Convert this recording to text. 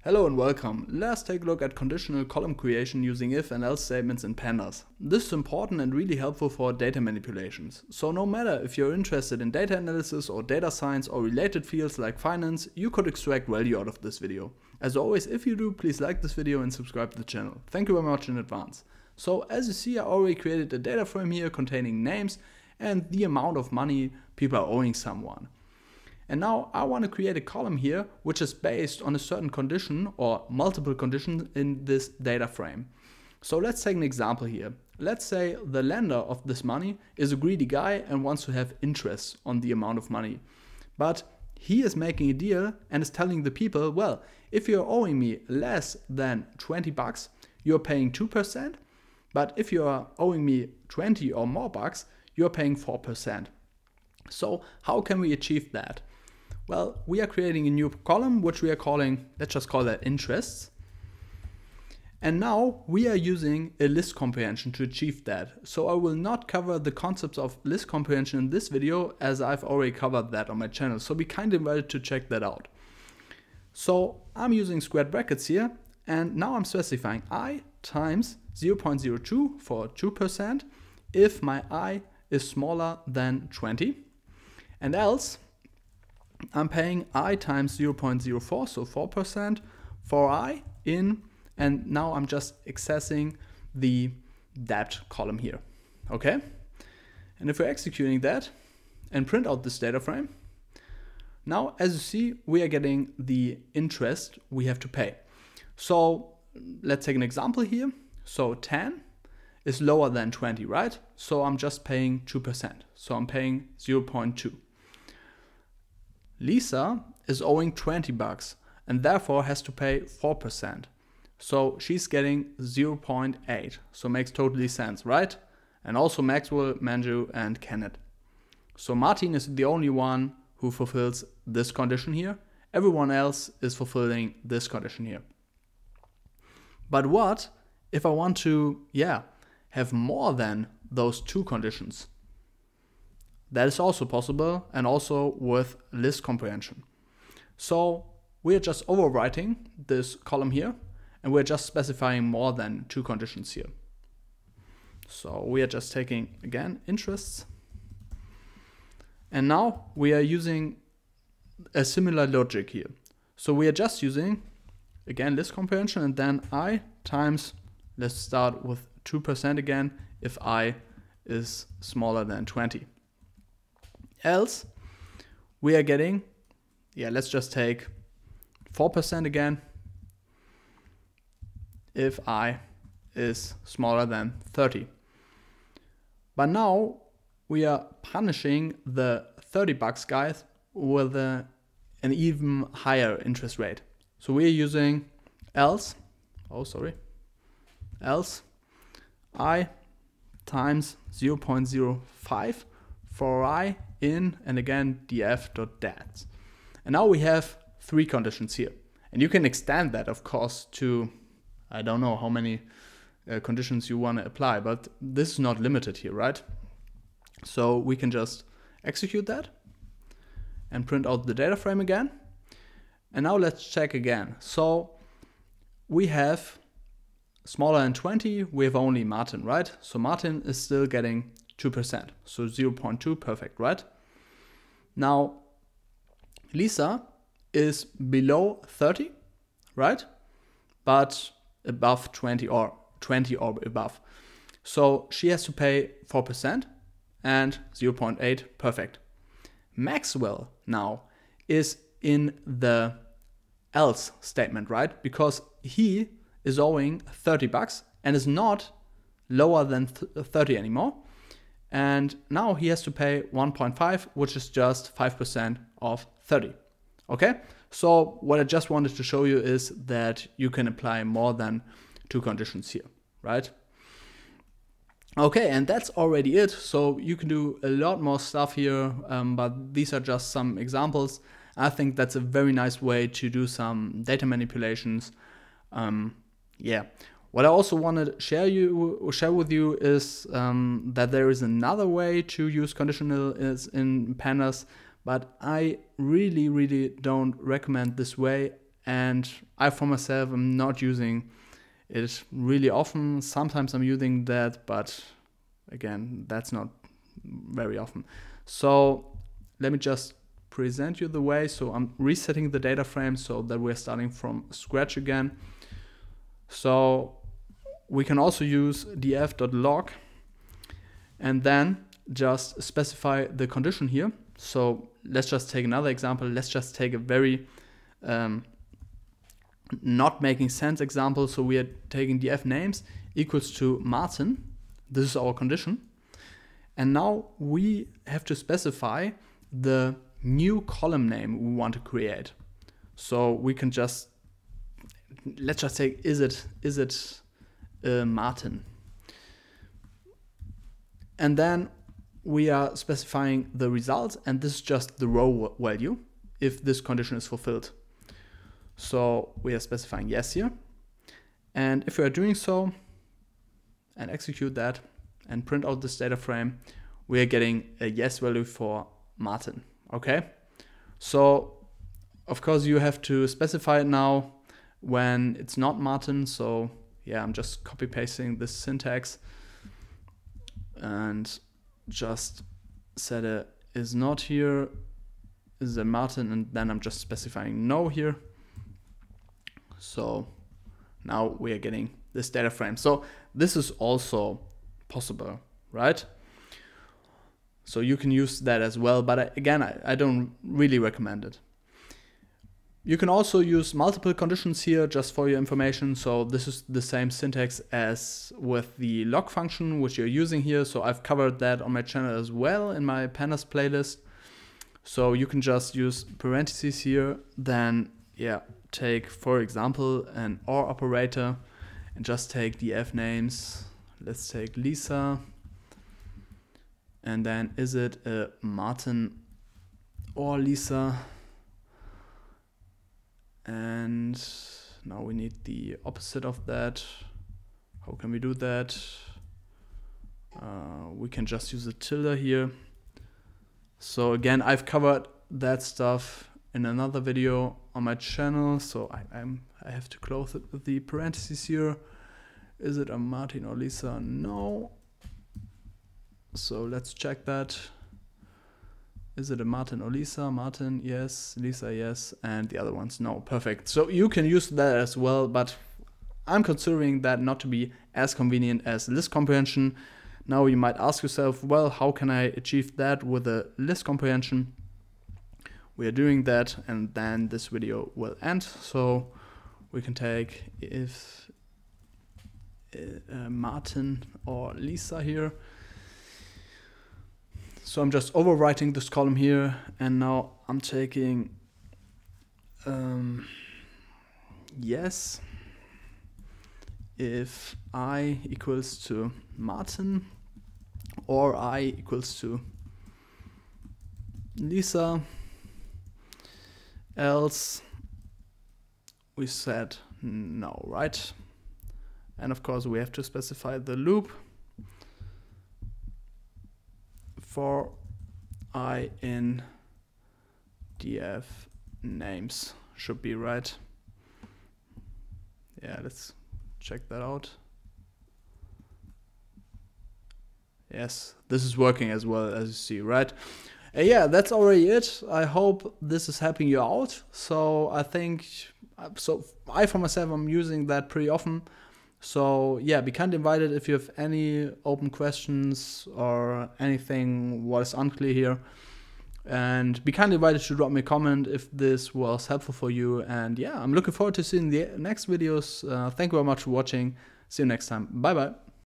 Hello and welcome. Let's take a look at conditional column creation using if and else statements in pandas. This is important and really helpful for data manipulations. So no matter if you're interested in data analysis or data science or related fields like finance, you could extract value out of this video. As always, if you do, please like this video and subscribe to the channel. Thank you very much in advance. So as you see, I already created a data frame here containing names and the amount of money people are owing someone. And now I want to create a column here which is based on a certain condition or multiple conditions in this data frame. So let's take an example here. Let's say the lender of this money is a greedy guy and wants to have interest on the amount of money. But he is making a deal and is telling the people, well, if you're owing me less than 20 bucks, you're paying 2%. But if you are owing me 20 or more bucks, you're paying 4%. So how can we achieve that? Well, we are creating a new column, which we are calling, let's just call that interests. And now we are using a list comprehension to achieve that. So I will not cover the concepts of list comprehension in this video, as I've already covered that on my channel. So be kind of invited to check that out. So I'm using squared brackets here, and now I'm specifying I times 0.02 for 2% if my I is smaller than 20, and else I'm paying I times 0.04, so 4% for I in, and now I'm just accessing the debt column here, okay? And if we're executing that and print out this data frame, now as you see, we are getting the interest we have to pay. So let's take an example here. So 10 is lower than 20, right? So I'm just paying 2%. So I'm paying 0.2. Lisa is owing 20 bucks and therefore has to pay 4%. So she's getting 0.8. So makes totally sense, right? And also Maxwell, Manju, and Kenneth. So Martin is the only one who fulfills this condition here. Everyone else is fulfilling this condition here. But what if I want to, have more than those two conditions? That is also possible, and also with list comprehension. So we're just overwriting this column here, and we're just specifying more than two conditions here. So we are just taking, again, interests. And now we are using a similar logic here. So we are just using, again, list comprehension, and then I times, let's start with 2% again, if I is smaller than 20. Else, we are getting, let's just take 4% again, if I is smaller than 30. But now we are punishing the 30 bucks guys with an even higher interest rate. So we're using else I times 0.05 for I in, and again df.dat. And now we have three conditions here. And you can extend that, of course, to, I don't know how many conditions you want to apply, but this is not limited here, right? So we can just execute that and print out the data frame again. And now let's check again. So we have smaller than 20, we have only Martin, right? So Martin is still getting 2%, so 0.2, perfect, right? Now, Lisa is below 30, right? But above 20 or above. So she has to pay 4% and 0.8, perfect. Maxwell now is in the else statement, right? Because he is owing 30 bucks and is not lower than 30 anymore. And now he has to pay 1.5, which is just 5% of 30. Okay, so what I just wanted to show you is that you can apply more than two conditions here, right? Okay, and that's already it. So you can do a lot more stuff here, but these are just some examples. I think that's a very nice way to do some data manipulations. What I also want to share with you is that there is another way to use conditional in pandas, but I really don't recommend this way and I for myself am not using it really often. Sometimes I'm using that, but again, that's not very often. So let me just present you the way. So I'm resetting the data frame so that we're starting from scratch again. So we can also use df.log and then just specify the condition here. So let's just take another example. Let's just take a very not making sense example. So we are taking df names equals to Martin. This is our condition. And now we have to specify the new column name we want to create. So we can just, let's just say, is it Martin? And then we are specifying the result, and this is just the row value if this condition is fulfilled. So we are specifying yes here. And if we are doing so and execute that and print out this data frame, we are getting a yes value for Martin. Okay. So of course you have to specify it now when it's not Martin. So yeah, I'm just copy pasting this syntax and just set a is not here, is a Martin, and then I'm just specifying no here. So now we are getting this data frame. So this is also possible, right? So you can use that as well, but again, I don't really recommend it. You can also use multiple conditions here just for your information. So this is the same syntax as with the log function, which you're using here. So I've covered that on my channel as well in my pandas playlist. So you can just use parentheses here, then yeah, take, for example, an OR operator and just take df names. Let's take Lisa. And then is it a Martin or Lisa? And now we need the opposite of that. How can we do that? We can just use a tilde here. So again, I've covered that stuff in another video on my channel. So I have to close it with the parentheses here. Is it a Martin or Lisa? No. So let's check that. Is it a Martin or Lisa? Martin, yes. Lisa, yes. And the other ones, no. Perfect. So you can use that as well, but I'm considering that not to be as convenient as list comprehension. Now you might ask yourself, well, how can I achieve that with a list comprehension? We are doing that, and then this video will end. So we can take if Martin or Lisa here. So I'm just overwriting this column here, and now I'm taking yes if I equals to Martin or I equals to Lisa, else we said no, right? And of course we have to specify the loop for I in df names should be right. Yeah, let's check that out. Yes, this is working as well, as you see, right? Yeah, that's already it. I hope this is helping you out. So I think, I for myself, I'm using that pretty often. So yeah, be kind of invited if you have any open questions or anything was unclear here. And be kind of invited to drop me a comment if this was helpful for you. And yeah, I'm looking forward to seeing the next videos. Thank you very much for watching. See you next time. Bye bye.